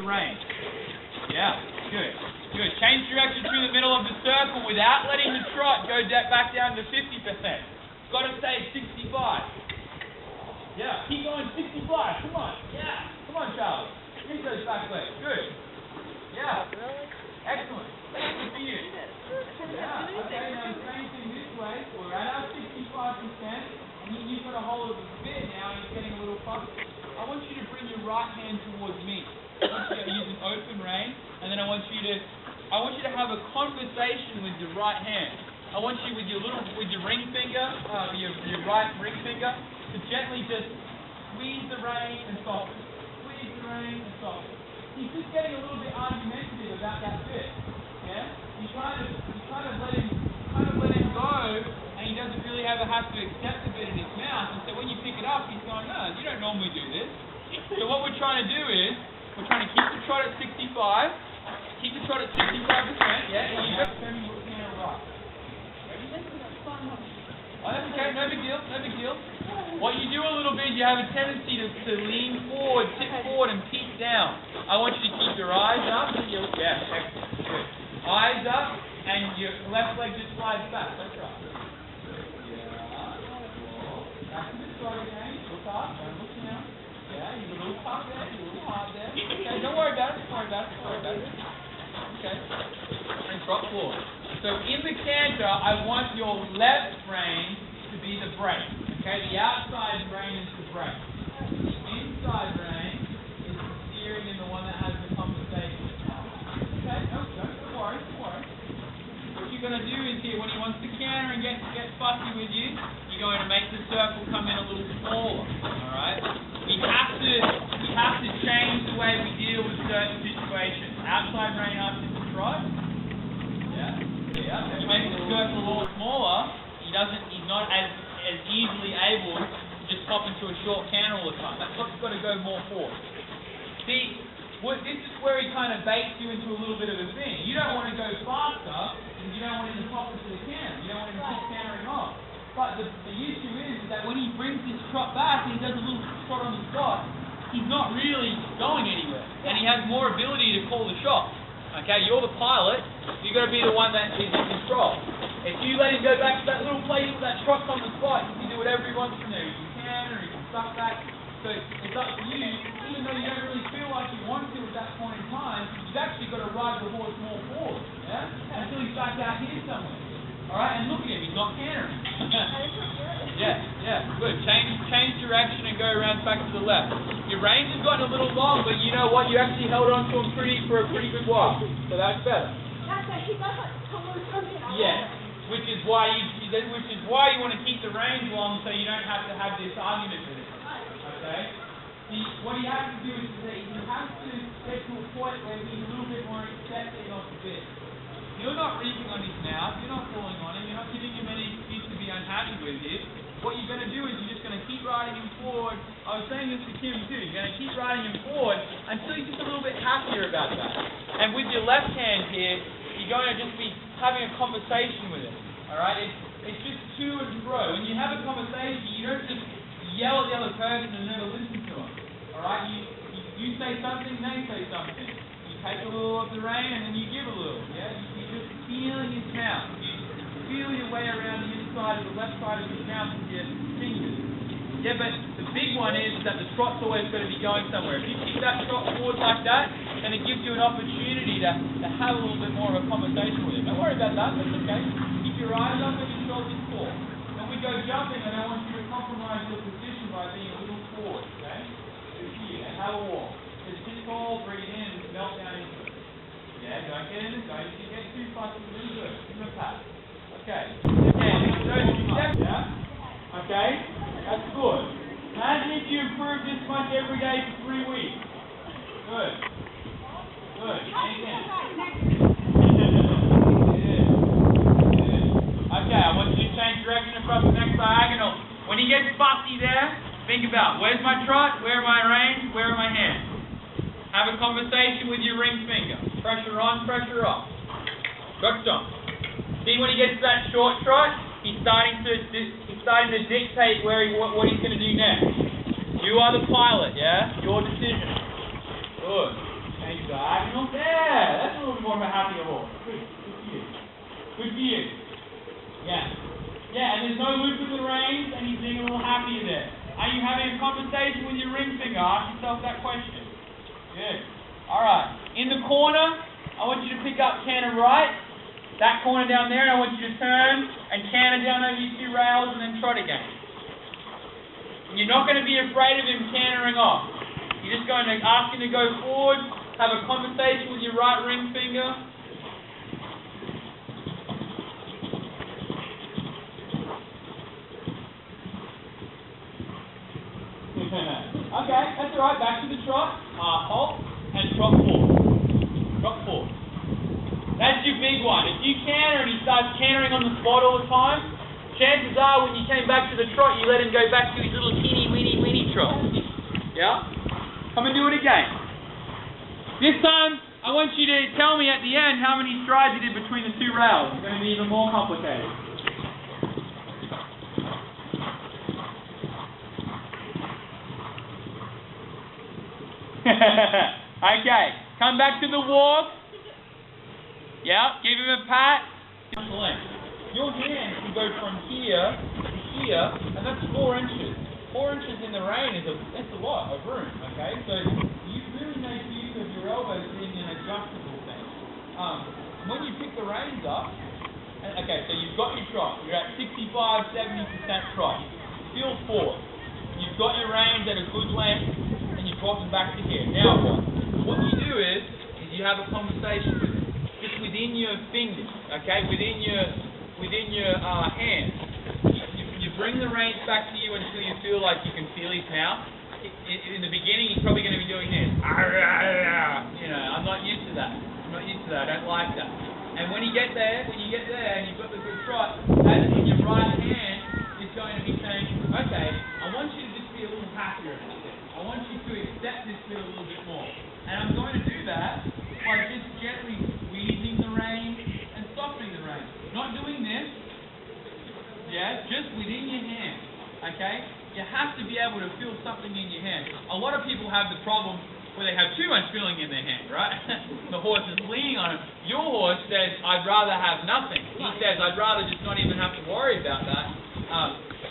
the rein. Yeah, good. Good. Change direction through the middle of the circle without letting the trot go back down to 50%. Got to stay 65. Yeah, keep going 65. Come on. Yeah. Come on, Charlie. Use those back legs. Good. Yeah. Excellent. Good for you. Yeah. Okay, now the same thing this way. We're at our 65%, and you've got a hold of the bit now, and it's getting a little fussy. I want you to bring your right hand towards me. I want you to use an open rein, and then I want you to have a conversation with your right hand. I want you with your ring finger, your right ring finger, to gently just squeeze the rein and soften. Squeeze the rein and soften. He's just getting a little bit argumentative about that bit. Yeah? You kind of let him go, and he doesn't really have to accept the bit in his mouth. And so when you pick it up, he's going, no, you don't normally do this. So what we're trying to do is, we're trying to keep the trot at 65, keep the trot at 65%, yeah, and you go turn your hand right. Oh, that's okay, no big deal, no big deal. What you do a little bit, you have a tendency to lean forward, tip forward, and peek down. I want you to keep your eyes up, and excellent, good. Eyes up, and your left leg just slides back, that's right. Back to the trot again, look up, don't look down. Yeah, you're a little tough there, you're a little hard there. Okay, don't worry about it, Okay. And trot forward. So in the canter, I want your left rein to be the brake. Okay, the outside rein is the brake. The inside rein is the steering and the one that has the conversation. Okay, don't worry. What you're going to do is here, when he wants to canter and get fussy with you, you're going to make the circle come in a little smaller. Alright? We have to change the way we deal with certain situations. Outside rein after the trot. Yeah. If you make the circle a little smaller, he's not as easily able to just pop into a short canter all the time. That's what's got to go more forward. See, this is where he kind of baits you into a little bit of a thing. You don't want to go faster, because you don't want him to pop into the canter. You don't want him to keep cantering off. But the issue is that when he brings his trot back and he does a little trot on the spot, he's not really going anywhere. And he has more ability to call the shot. Okay, you're the pilot, you've got to be the one that is in control. If you let him go back to that little place where that trot's on the spot, he can do whatever he wants from there. He can canter, he can suck back. So it's up to you, even though you don't really feel like you want to at that point in time, you've actually got to ride the horse more forward, yeah? Until he's back out here somewhere. Alright, and look at him, he's not cantering. Yeah, good. Change direction and go around back to the left. Your range has gotten a little long, but you know what? You actually held on to him for a pretty good while. So that's better. Yeah, which is why you want to keep the range long so you don't have to have this argument with him. Okay? What he has to do is that he has to get to a point where he's a little bit more accepting of the bit. You're not reaping on his mouth, you're not pulling on him, you're not giving him any excuse to be unhappy with you. What you're going to do is you're just going to keep riding him forward. I was saying this to Kim too. You're going to keep riding him forward until he's just a little bit happier about that. And with your left hand here, you're going to just be having a conversation with him. Alright? It's just to and fro. When you have a conversation, you don't just yell at the other person and never listen to him. Alright? You say something, they say something. You take a little of the rein and then you give a little. Yeah? You're just feeling his mouth. You feel your way around the inside of the left side of his mouth with your fingers. Yeah, but the big one is that the trot's always going to be going somewhere. If you keep that trot forward like that, then it gives you an opportunity to have a little bit more of a conversation with him. Don't worry about that, that's okay. Keep your eyes up and your shoulders forward. When we go jumping, I don't want you to compromise your position by being a little forward, okay? So here, and have a walk. Just sit tall, breathe in, and melt down into it. Yeah, don't get in it, don't get too fussy, really good. Give him a pat. Okay. Again, those steps, yeah? Okay? That's good. Imagine if you improve this much every day for 3 weeks. Good. Again. Okay, I want you to change direction across the next diagonal. When he gets fussy there, think about, where's my trot, where are my reins, where are my hands? Have a conversation with your ring finger. Pressure on, pressure off. Good job. See, when he gets to that short trot, he's starting to dictate what he's going to do next. You are the pilot, yeah? Your decision. Good. And question. Good. Alright. In the corner, I want you to pick up canter right. That corner down there, and I want you to turn and canter down over your 2 rails and then trot again. And you're not going to be afraid of him cantering off. You're just going to ask him to go forward, have a conversation with your right ring finger. Okay, that's alright. Back to the trot. Halt and trot forward. Trot forward. That's your big one. If you canter and he starts cantering on the spot all the time, chances are when you came back to the trot, you let him go back to his little teeny weeny trot. Yeah? Come and do it again. This time, I want you to tell me at the end how many strides you did between the 2 rails. It's going to be even more complicated. Okay, come back to the walk. Yeah, give him a pat. Your hand can go from here to here, and that's 4 inches. 4 inches in the rein that's a lot of room, okay? So you really make use of your elbows being an adjustable thing. When you pick the reins up, okay, so you've got your trot. You're at 65, 70% trot. Feel forward. You've got your reins at a good length, and you drop them back to here. Now what? What you do is you have a conversation with him. Just within your fingers, okay? Within your hands. You bring the reins back to you until you feel like you can feel his mouth. In the beginning, he's probably going to be doing this. You know, I'm not used to that. I don't like that. And when you get there, and you've got the good trot, as in your right hand is going to be saying, okay, I want you to just be a little happier about this. I want you to accept this bit a little bit more. And I'm going to do that by just gently squeezing the rein and softening the rein. Not doing this, yeah, just within your hand, okay? You have to be able to feel something in your hand. A lot of people have the problem where they have too much feeling in their hand, right? The horse is leaning on it. Your horse says, I'd rather have nothing. He says, I'd rather just not even have to worry about that.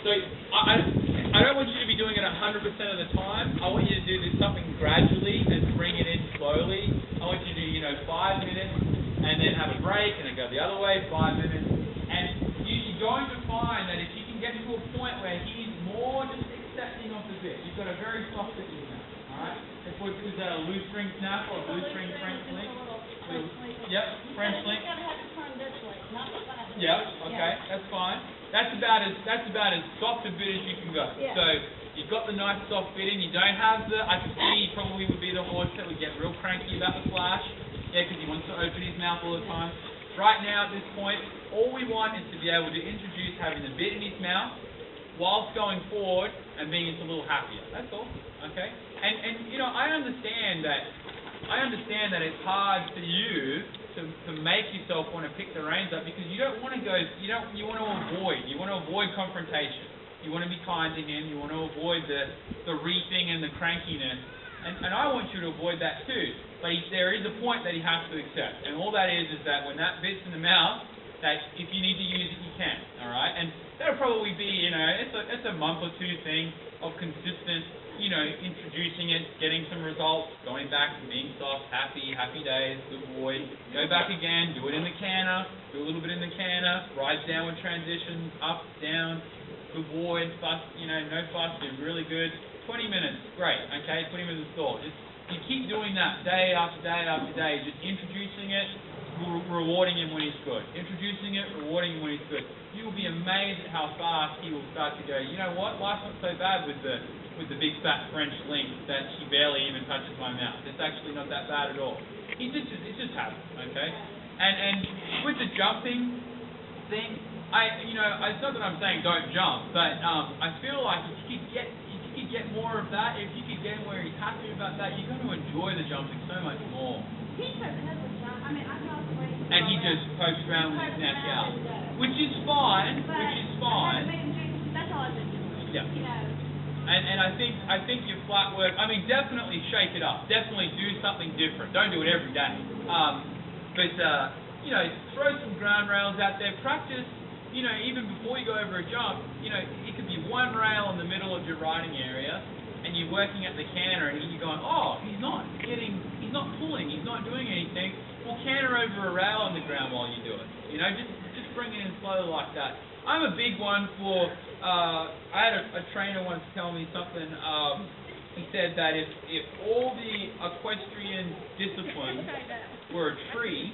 So I don't want you to be doing it 100% of the time. I want you to do this something gradually and bring it in slowly. I want you to do, 5 minutes and then have a break and then go the other way, 5 minutes. And you're going to find that if you can get to a point where he's more just accepting of the bit, you've got a very soft bit in there, alright? Is that a loose ring snap or a loose ring French link? Yep, French link. Yep, okay, that's fine. That's about as soft a bit as you can go. Yeah. So you've got the nice soft bit in. You don't have I can see he probably would be the horse that would get real cranky about the flash. Yeah, because he wants to open his mouth all the time. Right now at this point, all we want is to be able to introduce having the bit in his mouth whilst going forward and being just a little happier. That's all. Okay? And I understand that it's hard for you to make yourself want to pick the reins up because you don't want to go, you want to avoid confrontation. You want to be kind to him, you want to avoid the reefing and the crankiness. And I want you to avoid that too. But there is a point that he has to accept. And all that is that when that bit's in the mouth, that if you need to use it, you can. Alright? And that'll probably be, it's a month or two thing of consistent, introducing it, getting some results, going back to being soft, happy days, good boy. Go back again, do it in the canter, do a little bit in the canter, rise downward transitions, up, down, good boy, fuss, no fuss, do really good. 20 minutes, great, okay, put him in the stall. You keep doing that day after day after day, just introducing it, rewarding him when he's good. Introducing it, rewarding him when he's good. You will be amazed at how fast he will start to go, you know what, life's not so bad with the big fat French link that she barely even touches my mouth. It's actually not that bad at all. It's just habit, okay? And with the jumping thing, it's not that I'm saying don't jump, but I feel like if you could get more of that, if you could get him where he's happy about that, you're going to enjoy the jumping so much more. He doesn't jump. I mean, I'm not afraid. And he just pokes around with his neck out, which is fine. That's all I've been doing. Yeah. And I think your flat work, definitely shake it up. Definitely do something different. Don't do it every day. But throw some ground rails out there. Practice, even before you go over a jump, it could be one rail in the middle of your riding area, and you're working at the canter and you're going, oh, he's not pulling, he's not doing anything. Well, canter over a rail on the ground while you do it. You know, just bring it in slowly like that. I'm a big one for, I had a trainer once tell me something, he said that if all the equestrian disciplines were a tree,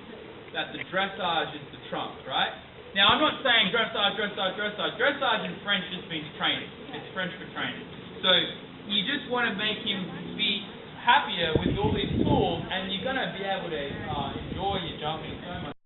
that the dressage is the trunk, right? Now, I'm not saying dressage. Dressage in French just means training. It's French for training. So, you just want to make him be happier with all these tools, and you're going to be able to enjoy your jumping so much.